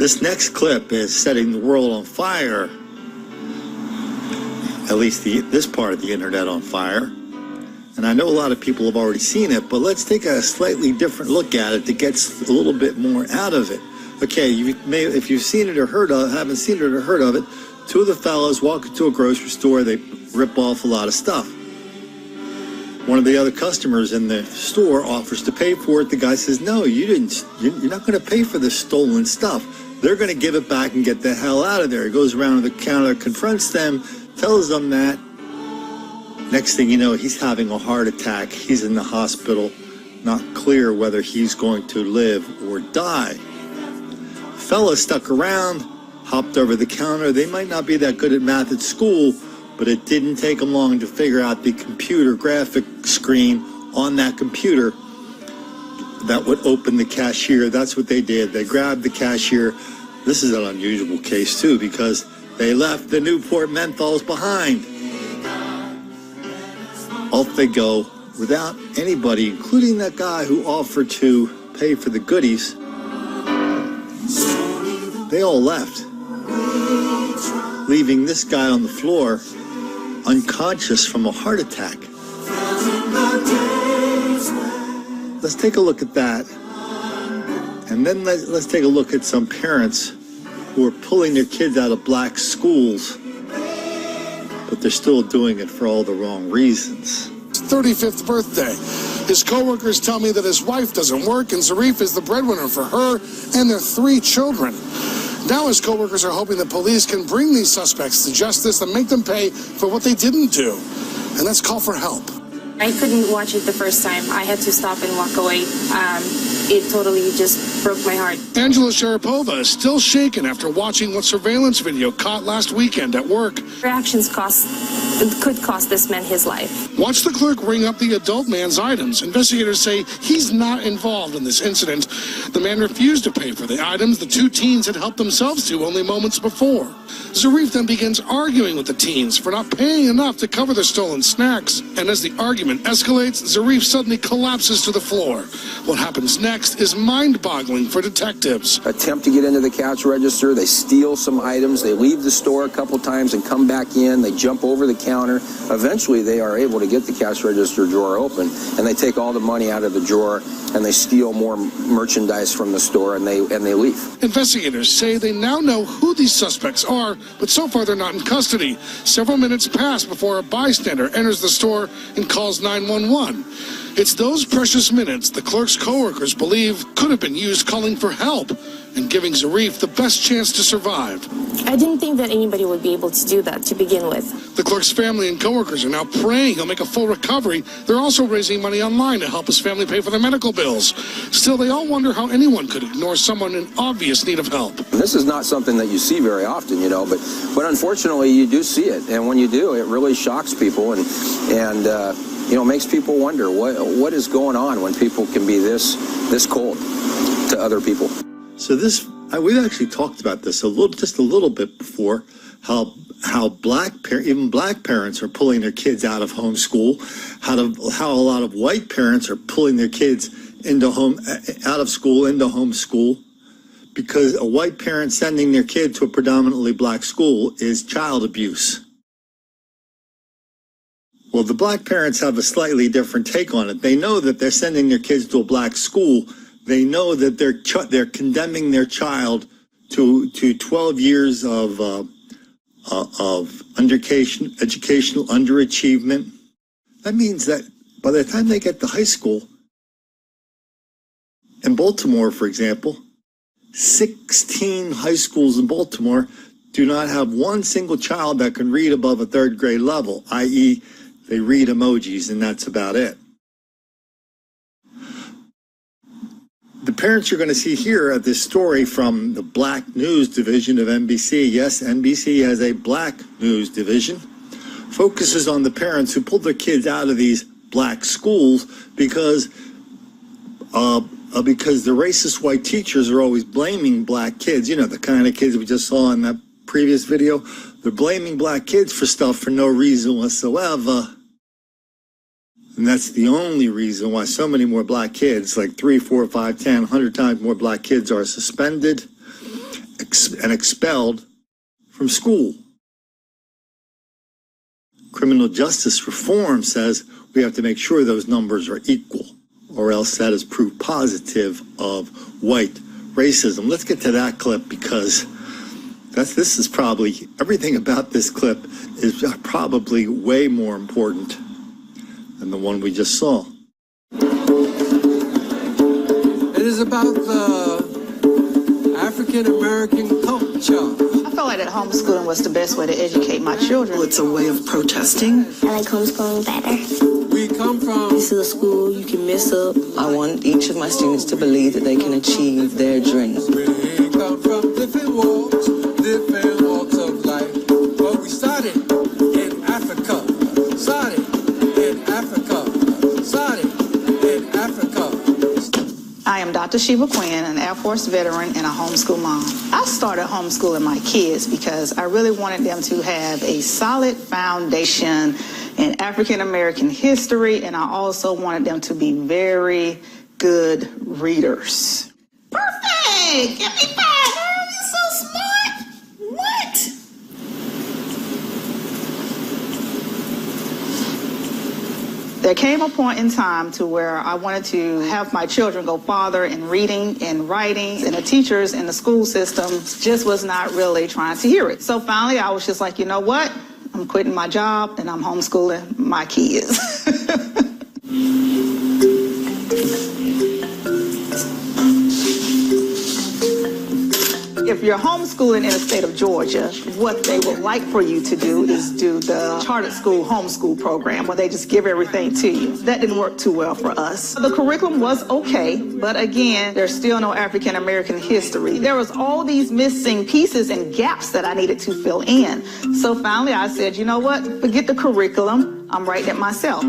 This next clip is setting the world on fire, at least this part of the internet on fire. And I know a lot of people have already seen it, but let's take a slightly different look at it that gets a little bit more out of it. Okay, if you've seen it or haven't seen it or heard of it, two of the fellas walk into a grocery store, they rip off a lot of stuff. One of the other customers in the store offers to pay for it. The guy says, no, you're not going to pay for this stolen stuff. They're going to give it back and get the hell out of there. He goes around to the counter, confronts them, tells them that. Next thing you know, he's having a heart attack. He's in the hospital, not clear whether he's going to live or die. The fella stuck around, hopped over the counter. They might not be that good at math at school, but it didn't take them long to figure out the computer graphic screen on that computer that would open the cashier. That's what they did. They grabbed the cashier. This is an unusual case, too, because they left the Newport menthols behind. Off they go without anybody, including that guy who offered to pay for the goodies. They all left, leaving this guy on the floor unconscious from a heart attack. Let's take a look at that. And then let's take a look at some parents who are pulling their kids out of black schools, but they're still doing it for all the wrong reasons. 35th birthday. His coworkers tell me that his wife doesn't work and Zarif is the breadwinner for her and their 3 children. Now his coworkers are hoping the police can bring these suspects to justice and make them pay for what they didn't do. And let's call for help. I couldn't watch it the first time. I had to stop and walk away. It totally just broke my heart. Angela Sharapova is still shaken after watching what surveillance video caught last weekend at work. Her actions could cost this man his life. Watch the clerk ring up the adult man's items. Investigators say he's not involved in this incident. The man refused to pay for the items the 2 teens had helped themselves to only moments before. Zarif then begins arguing with the teens for not paying enough to cover their stolen snacks. And as the argument escalates, Zarif suddenly collapses to the floor. What happens next is mind-boggling for detectives. Attempt to get into the cash register. They steal some items. They leave the store a couple times and come back in. They jump over the counter. Eventually, they are able to get the cash register drawer open, and they take all the money out of the drawer, and they steal more merchandise from the store, and they leave. Investigators say they now know who these suspects are, but so far they're not in custody. Several minutes pass before a bystander enters the store and calls 911. It's those precious minutes the clerk's coworkers believe could have been used calling for help and giving Zarif the best chance to survive. I didn't think that anybody would be able to do that to begin with. The clerk's family and coworkers are now praying he'll make a full recovery. They're also raising money online to help his family pay for their medical bills. Still, they all wonder how anyone could ignore someone in obvious need of help. This is not something that you see very often, but unfortunately you do see it. And when you do, it really shocks people and makes people wonder what is going on when people can be this cold to other people. So we've actually talked about this just a little bit before, how even black parents are pulling their kids out of homeschool, how a lot of white parents are pulling their kids out of school into homeschool, because a white parent sending their kid to a predominantly black school is child abuse. Well, the black parents have a slightly different take on it. They know that they're sending their kids to a black school. They know that they're condemning their child to 12 years of educational underachievement. That means that by the time they get to high school, in Baltimore, for example, 16 high schools in Baltimore do not have one single child that can read above a 3rd grade level, i.e., they read emojis, and that's about it. The parents you're going to see here at this story from the Black News Division of NBC, yes, NBC has a Black News Division, focuses on the parents who pulled their kids out of these black schools because the racist white teachers are always blaming black kids. The kind of kids we just saw in that previous video. They're blaming black kids for stuff for no reason whatsoever. And that's the only reason why so many more black kids, like 3, 4, 5, 10, 100 times more black kids are suspended and expelled from school. Criminal justice reform says we have to make sure those numbers are equal, or else that is proof positive of white racism. Let's get to that clip, because this is probably, everything about this clip is probably way more important than the one we just saw. It is about the African American culture. I felt like that homeschooling was the best way to educate my children. It's a way of protesting. I like homeschooling better. We come from... This is a school you can mess up. I want each of my students to believe that they can achieve their dreams. We come from different walks of life. But we started in Africa. Started in Africa. I am Dr. Sheba Quinn, an Air Force veteran and a homeschool mom. I started homeschooling my kids because I really wanted them to have a solid foundation in African American history, and I also wanted them to be very good readers. Perfect! Give me 5! Oh, you're so smart! What? There came a point in time to where I wanted to have my children go farther in reading and writing, and the teachers in the school system just was not really trying to hear it. So finally I was just like, you know what? I'm quitting my job and I'm homeschooling my kids. If you're homeschooling in the state of Georgia, what they would like for you to do is do the charter school homeschool program where they just give everything to you. That didn't work too well for us. The curriculum was okay, but again, there's still no African American history. There was all these missing pieces and gaps that I needed to fill in. So finally I said, you know what? Forget the curriculum. I'm writing it myself.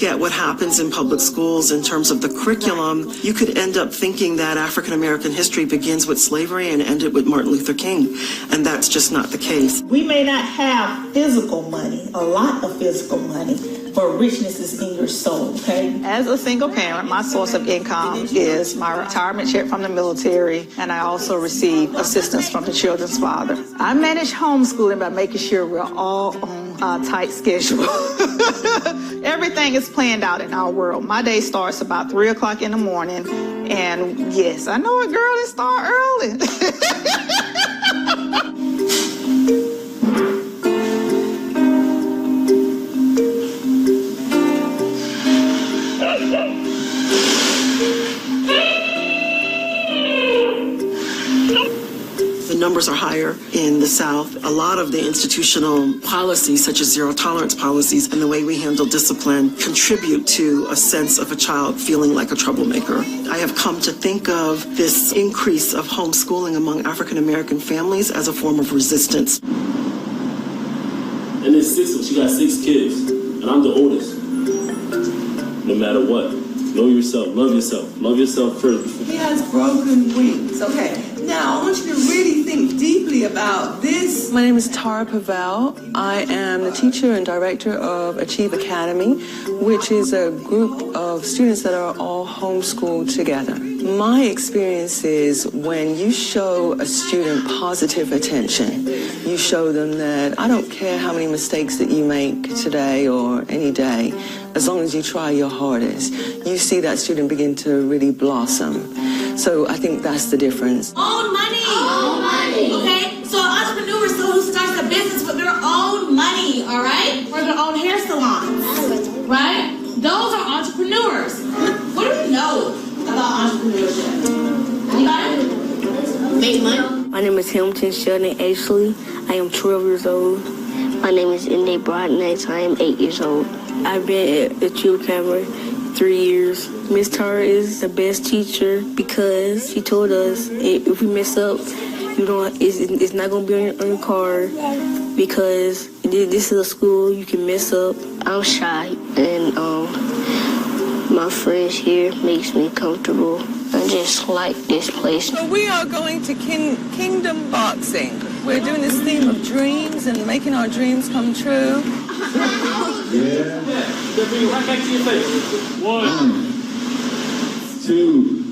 At what happens in public schools in terms of the curriculum, you could end up thinking that African American history begins with slavery and ended with Martin Luther King, and that's just not the case. We may not have physical money, a lot of physical money, but richness is in your soul, okay? As a single parent, my source of income is my retirement check from the military, and I also receive assistance from the children's father. I manage homeschooling by making sure we're all on a tight schedule. Everything is planned out in our world. My day starts about 3 o'clock in the morning, and yes, I know a girl that start early. The numbers are higher in the South. A lot of the institutional policies, such as zero tolerance policies and the way we handle discipline, contribute to a sense of a child feeling like a troublemaker. I have come to think of this increase of homeschooling among African American families as a form of resistance. And there's 6 of us. She got 6 kids, and I'm the oldest. No matter what, know yourself, love yourself first. He has broken wings. Okay. Now, I want you to really think deeply about this. My name is Tara Pavel. I am the teacher and director of Achieve Academy, which is a group of students that are all homeschooled together. My experience is when you show a student positive attention, you show them that I don't care how many mistakes that you make today or any day, as long as you try your hardest, you see that student begin to really blossom. So I think that's the difference. Own money. Own money. Okay? So an entrepreneur is someone who starts a business with their own money, all right? Or their own hair salons, right? Those are entrepreneurs. What do you know about entrepreneurship? Anybody? Make money. My name is Hamilton Sheldon Ashley. I am 12 years old. My name is Inday Broadnett. I am 8 years old. I've been at Achieve Academy 3 years. Miss Tara is the best teacher because she told us if we mess up, it's not gonna be on your card because this is a school you can mess up. I'm shy and my friends here makes me comfortable. I just like this place. So we are going to Kingdom Boxing. We're doing this theme of dreams and making our dreams come true. Yeah. Bring it right back to your face. 1, 2,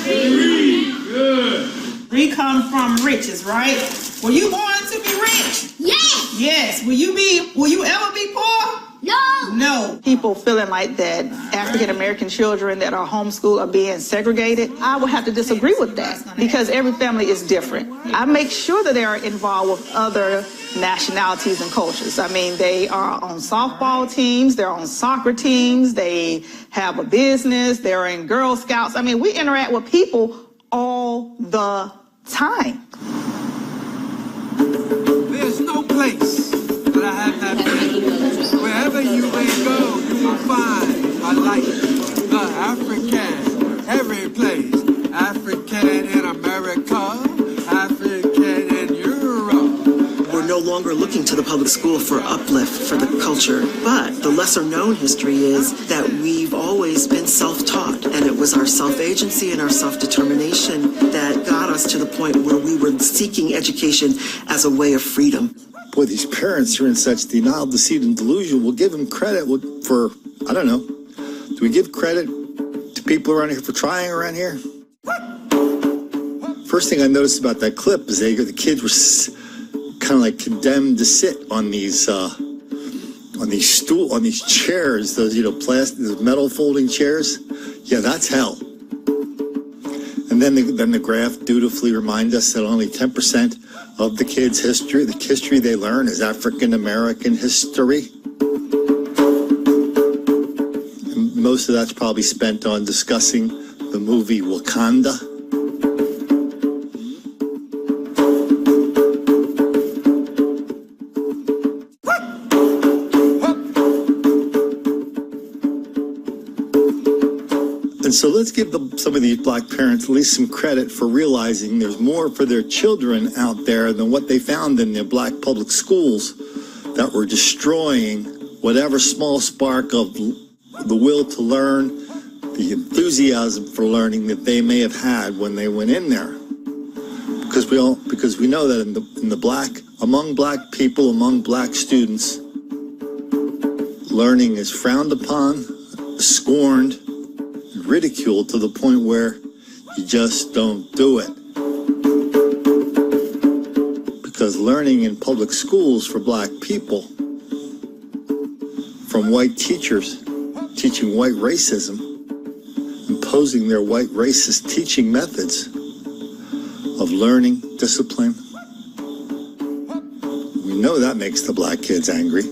3. Good. We come from riches, right? Were you born to be rich? Yes. Yes. Will you ever be poor? No. No. People feeling like that African American children that are homeschooled are being segregated, I would have to disagree with that because every family is different. I make sure that they are involved with other nationalities and cultures. I mean, they are on softball teams, they're on soccer teams, they have a business, they're in Girl Scouts. I mean, we interact with people all the time. There's no place that I have not been. Wherever you may go, you will find a light. The African, every place. African in America, African in Europe. We're no longer looking to the public school for uplift for the culture, but the lesser known history is that we've always been self-taught, and it was our self-agency and our self-determination that got us to the point where we were seeking education as a way of freedom. Boy, these parents are in such denial, deceit, and delusion. We'll give them credit for, I don't know. Do we give credit to people around here for trying around here? First thing I noticed about that clip is the kids were kind of like condemned to sit on these chairs, those plastic, those metal folding chairs. Yeah, that's hell. And then the graph dutifully reminds us that only 10% of the kids' history, the history they learn, is African American history. And most of that's probably spent on discussing the movie Wakanda. And so let's give some of these black parents at least some credit for realizing there's more for their children out there than what they found in their black public schools that were destroying whatever small spark of the will to learn, the enthusiasm for learning that they may have had when they went in there. Because we know that among black people, among black students, learning is frowned upon, scorned, ridiculed to the point where you just don't do it. Because learning in public schools for black people, from white teachers teaching white racism, imposing their white racist teaching methods of learning, discipline, we know that makes the black kids angry.